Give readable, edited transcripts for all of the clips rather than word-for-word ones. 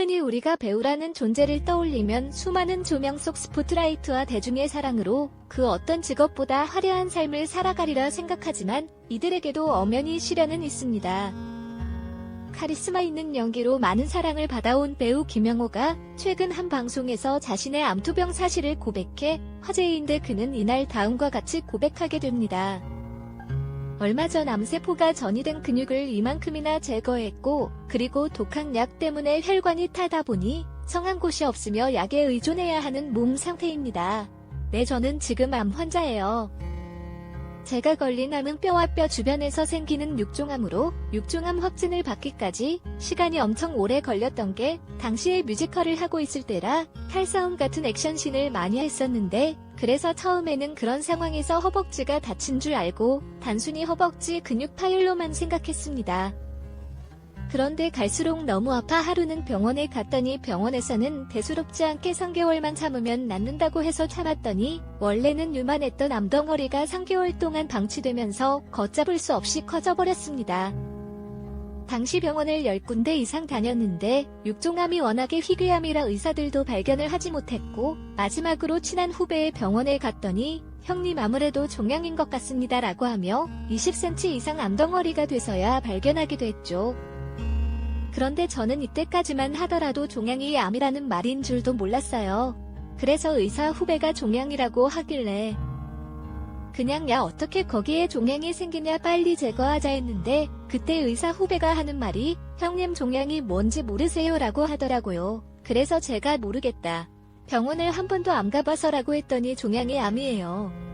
흔히 우리가 배우라는 존재를 떠올리면 수많은 조명 속 스포트라이트와 대중의 사랑으로 그 어떤 직업보다 화려한 삶을 살아가리라 생각하지만 이들에게도 엄연히 시련은 있습니다. 카리스마 있는 연기로 많은 사랑을 받아온 배우 김영호가 최근 한 방송에서 자신의 암투병 사실을 고백해 화제인데 그는 이날 다음과 같이 고백하게 됩니다. 얼마 전 암세포가 전이된 근육을 이만큼이나 제거했고 그리고 독한 약 때문에 혈관이 타다 보니 성한 곳이 없으며 약에 의존해야 하는 몸 상태입니다. 네, 저는 지금 암 환자예요. 제가 걸린 암은 뼈와 뼈 주변에서 생기는 육종암으로 육종암 확진을 받기까지 시간이 엄청 오래 걸렸던 게 당시에 뮤지컬을 하고 있을 때라 칼싸움 같은 액션씬을 많이 했었는데 그래서 처음에는 그런 상황에서 허벅지가 다친 줄 알고 단순히 허벅지 근육 파열로만 생각했습니다. 그런데 갈수록 너무 아파 하루는 병원에 갔더니 병원에서는 대수롭지 않게 3개월만 참으면 낫는다고 해서 참았더니 원래는 유만했던 암덩어리가 3개월 동안 방치되면서 걷잡을 수 없이 커져버렸습니다. 당시 병원을 10군데 이상 다녔는데 육종암이 워낙에 희귀암이라 의사들도 발견을 하지 못했고 마지막으로 친한 후배의 병원에 갔더니 형님 아무래도 종양인 것 같습니다 라고 하며 20cm 이상 암덩어리가 돼서야 발견하게 됐죠. 그런데 저는 이때까지만 하더라도 종양이 암이라는 말인 줄도 몰랐어요. 그래서 의사 후배가 종양이라고 하길래 그냥 야 어떻게 거기에 종양이 생기냐 빨리 제거하자 했는데 그때 의사 후배가 하는 말이 형님 종양이 뭔지 모르세요 라고 하더라고요. 그래서 제가 모르겠다. 병원을 한 번도 안 가봐서라고 했더니 종양이 암이에요.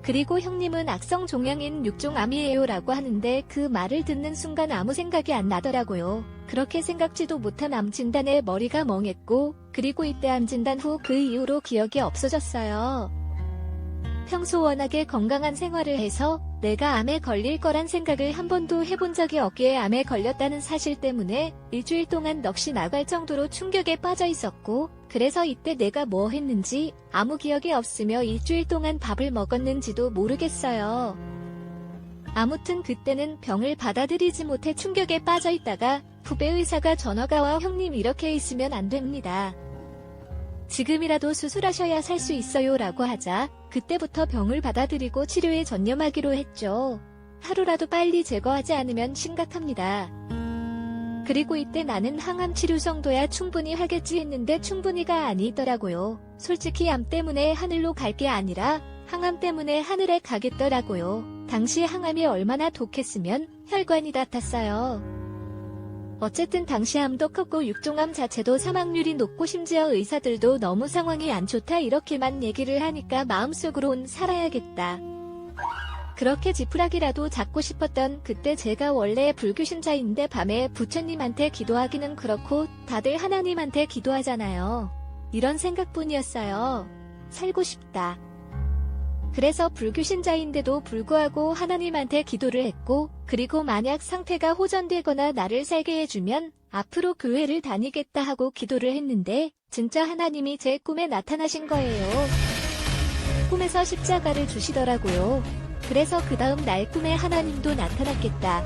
그리고 형님은 악성 종양인 육종암이에요 라고 하는데 그 말을 듣는 순간 아무 생각이 안 나더라고요. 그렇게 생각지도 못한 암 진단에 머리가 멍했고 그리고 이때 암 진단 후 그 이후로 기억이 없어졌어요. 평소 워낙에 건강한 생활을 해서 내가 암에 걸릴 거란 생각을 한 번도 해본 적이 없기에 암에 걸렸다는 사실 때문에 일주일 동안 넋이 나갈 정도로 충격에 빠져 있었고 그래서 이때 내가 뭐 했는지 아무 기억이 없으며 일주일 동안 밥을 먹었는지도 모르겠어요. 아무튼 그때는 병을 받아들이지 못해 충격에 빠져 있다가 후배 의사가 전화가 와 형님 이렇게 있으면 안 됩니다. 지금이라도 수술하셔야 살 수 있어요 라고 하자 그때부터 병을 받아들이고 치료에 전념하기로 했죠. 하루라도 빨리 제거하지 않으면 심각합니다. 그리고 이때 나는 항암 치료 정도야 충분히 하겠지 했는데 충분히가 아니더라고요. 솔직히 암 때문에 하늘로 갈 게 아니라 항암 때문에 하늘에 가겠더라고요. 당시 항암이 얼마나 독했으면 혈관이 다 탔어요. 어쨌든 당시 암도 컸고 육종암 자체도 사망률이 높고 심지어 의사들도 너무 상황이 안 좋다 이렇게만 얘기를 하니까 마음속으론 살아야겠다. 그렇게 지푸라기라도 잡고 싶었던 그때 제가 원래 불교 신자인데 밤에 부처님한테 기도하기는 그렇고 다들 하나님한테 기도하잖아요. 이런 생각뿐이었어요. 살고 싶다. 그래서 불교 신자인데도 불구하고 하나님한테 기도를 했고 그리고 만약 상태가 호전되거나 나를 살게 해주면 앞으로 교회를 다니겠다 하고 기도를 했는데 진짜 하나님이 제 꿈에 나타나신 거예요. 꿈에서 십자가를 주시더라고요. 그래서 그 다음 날 꿈에 하나님도 나타났겠다.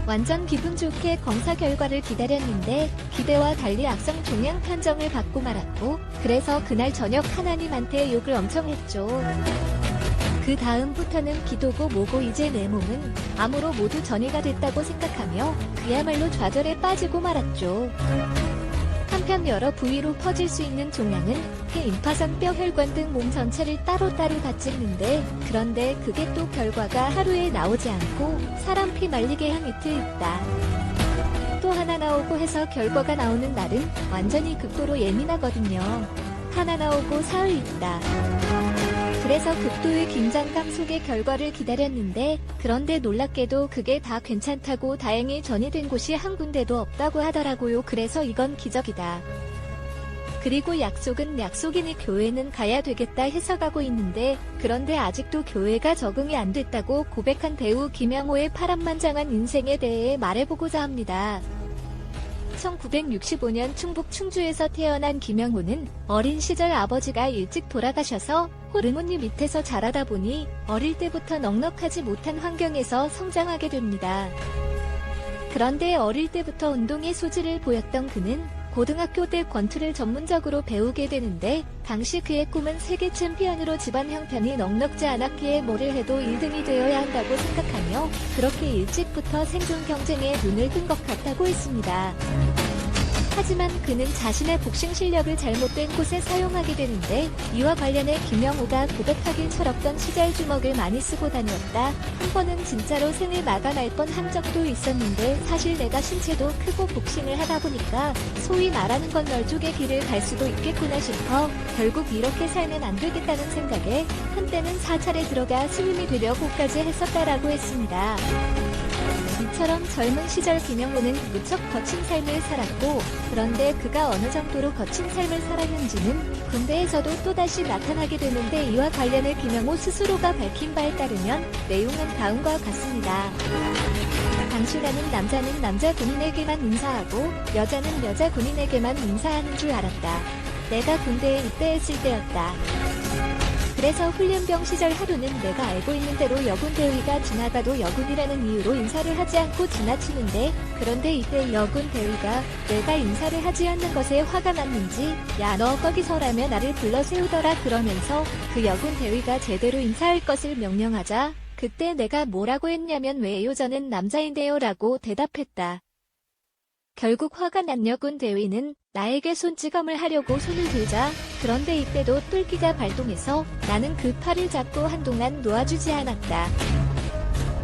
완전 기분 좋게 검사 결과를 기다렸는데 기대와 달리 악성 종양 판정을 받고 말았고 그래서 그날 저녁 하나님한테 욕을 엄청 했죠. 그 다음부터는 기도고 뭐고 이제 내 몸은 암으로 모두 전이가 됐다고 생각하며 그야말로 좌절에 빠지고 말았죠. 한편 여러 부위로 퍼질 수 있는 종양은 폐, 임파선, 뼈, 혈관 등 몸 전체를 따로따로 다 찍는데 그런데 그게 또 결과가 하루에 나오지 않고 사람 피 말리게 한 이틀 있다. 또 하나 나오고 해서 결과가 나오는 날은 완전히 극도로 예민하거든요. 하나 나오고 사흘 있다. 그래서 극도의 긴장감 속에 결과를 기다렸는데 그런데 놀랍게도 그게 다 괜찮다고 다행히 전이 된 곳이 한 군데도 없다고 하더라고요. 그래서 이건 기적이다. 그리고 약속은 약속이니 교회는 가야 되겠다 해서 가고 있는데 그런데 아직도 교회가 적응이 안 됐다고 고백한 배우 김영호의 파란만장한 인생에 대해 말해보고자 합니다. 1965년 충북 충주에서 태어난 김영호는 어린 시절 아버지가 일찍 돌아가셔서 호르몬이 밑에서 자라다 보니 어릴 때부터 넉넉하지 못한 환경에서 성장하게 됩니다. 그런데 어릴 때부터 운동의 소질을 보였던 그는 고등학교 때 권투를 전문적으로 배우게 되는데 당시 그의 꿈은 세계 챔피언으로 집안 형편이 넉넉지 않았기에 뭐를 해도 1등이 되어야 한다고 생각하며 그렇게 일찍부터 생존 경쟁에 눈을 뜬 것 같다고 했습니다. 하지만 그는 자신의 복싱 실력을 잘못된 곳에 사용하게 되는데 이와 관련해 김영호가 고백하길 철없던 시절 주먹을 많이 쓰고 다녔다. 한 번은 진짜로 생을 마감할 뻔한 적도 있었는데 사실 내가 신체도 크고 복싱을 하다 보니까 소위 말하는 건널 쪽의 길을 갈 수도 있겠구나 싶어 결국 이렇게 살면 안 되겠다는 생각에 한때는 사찰에 들어가 스님이 되려고까지 했었다라고 했습니다. 이처럼 젊은 시절 김영호는 무척 거친 삶을 살았고 그런데 그가 어느 정도로 거친 삶을 살았는지는 군대에서도 또다시 나타나게 되는데 이와 관련해 김영호 스스로가 밝힌 바에 따르면 내용은 다음과 같습니다. 당시라는 남자는 남자 군인에게만 인사하고 여자는 여자 군인에게만 인사하는 줄 알았다. 내가 군대에 입대했을 때였다. 그래서 훈련병 시절 하루는 내가 알고 있는 대로 여군 대위가 지나가도 여군이라는 이유로 인사를 하지 않고 지나치는데 그런데 이때 여군 대위가 내가 인사를 하지 않는 것에 화가 났는지 야 너 거기서라며 나를 불러 세우더라 그러면서 그 여군 대위가 제대로 인사할 것을 명령하자 그때 내가 뭐라고 했냐면 왜요 저는 남자인데요 라고 대답했다. 결국 화가 난 여군 대위는 나에게 손찌검을 하려고 손을 들자 그런데 이때도 똘끼가 발동해서 나는 그 팔을 잡고 한동안 놓아주지 않았다.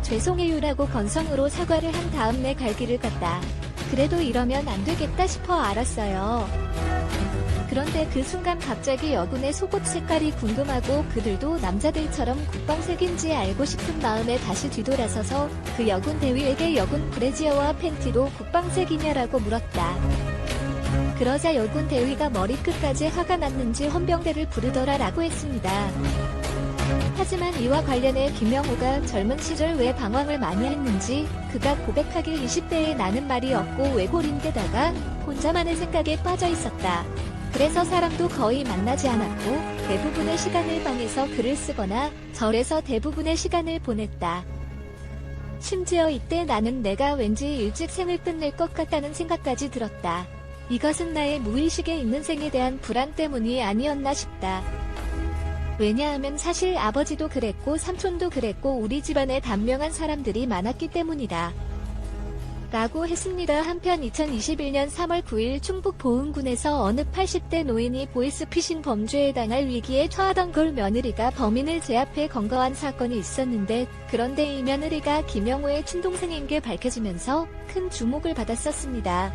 죄송해요라고 건성으로 사과를 한 다음 내 갈 길을 갔다. 그래도 이러면 안 되겠다 싶어 알았어요. 그런데 그 순간 갑자기 여군의 속옷 색깔이 궁금하고 그들도 남자들처럼 국방색인지 알고 싶은 마음에 다시 뒤돌아서서 그 여군 대위에게 여군 브래지어와 팬티도 국방색이냐라고 물었다. 그러자 여군 대위가 머리끝까지 화가 났는지 헌병대를 부르더라라고 했습니다. 하지만 이와 관련해 김영호가 젊은 시절 왜 방황을 많이 했는지 그가 고백하길 20대에 나는 말이 없고 외골인데다가 혼자만의 생각에 빠져 있었다. 그래서 사람도 거의 만나지 않았고 대부분의 시간을 방에서 글을 쓰거나 절에서 대부분의 시간을 보냈다. 심지어 이때 나는 내가 왠지 일찍 생을 끝낼 것 같다는 생각까지 들었다. 이것은 나의 무의식에 있는 생에 대한 불안 때문이 아니었나 싶다. 왜냐하면 사실 아버지도 그랬고 삼촌도 그랬고 우리 집안에 단명한 사람들이 많았기 때문이다. 라고 했습니다. 한편 2021년 3월 9일 충북 보은군에서 어느 80대 노인이 보이스피싱 범죄에 당할 위기에 처하던 걸 며느리가 범인을 제압해 검거한 사건이 있었는데 그런데 이 며느리가 김영호의 친동생인 게 밝혀지면서 큰 주목을 받았었습니다.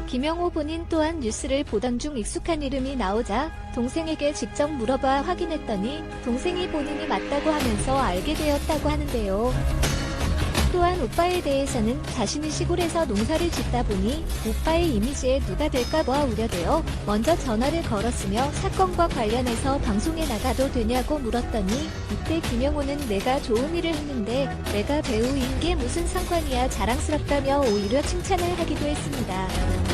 김영호 본인 또한 뉴스를 보던 중 익숙한 이름이 나오자 동생에게 직접 물어봐 확인했더니 동생이 본인이 맞다고 하면서 알게 되었다고 하는데요. 또한 오빠에 대해서는 자신이 시골에서 농사를 짓다 보니 오빠의 이미지에 누가 될까봐 우려되어 먼저 전화를 걸었으며 사건과 관련해서 방송에 나가도 되냐고 물었더니 이때 김영호는 내가 좋은 일을 했는데 내가 배우인 게 무슨 상관이야 자랑스럽다며 오히려 칭찬을 하기도 했습니다.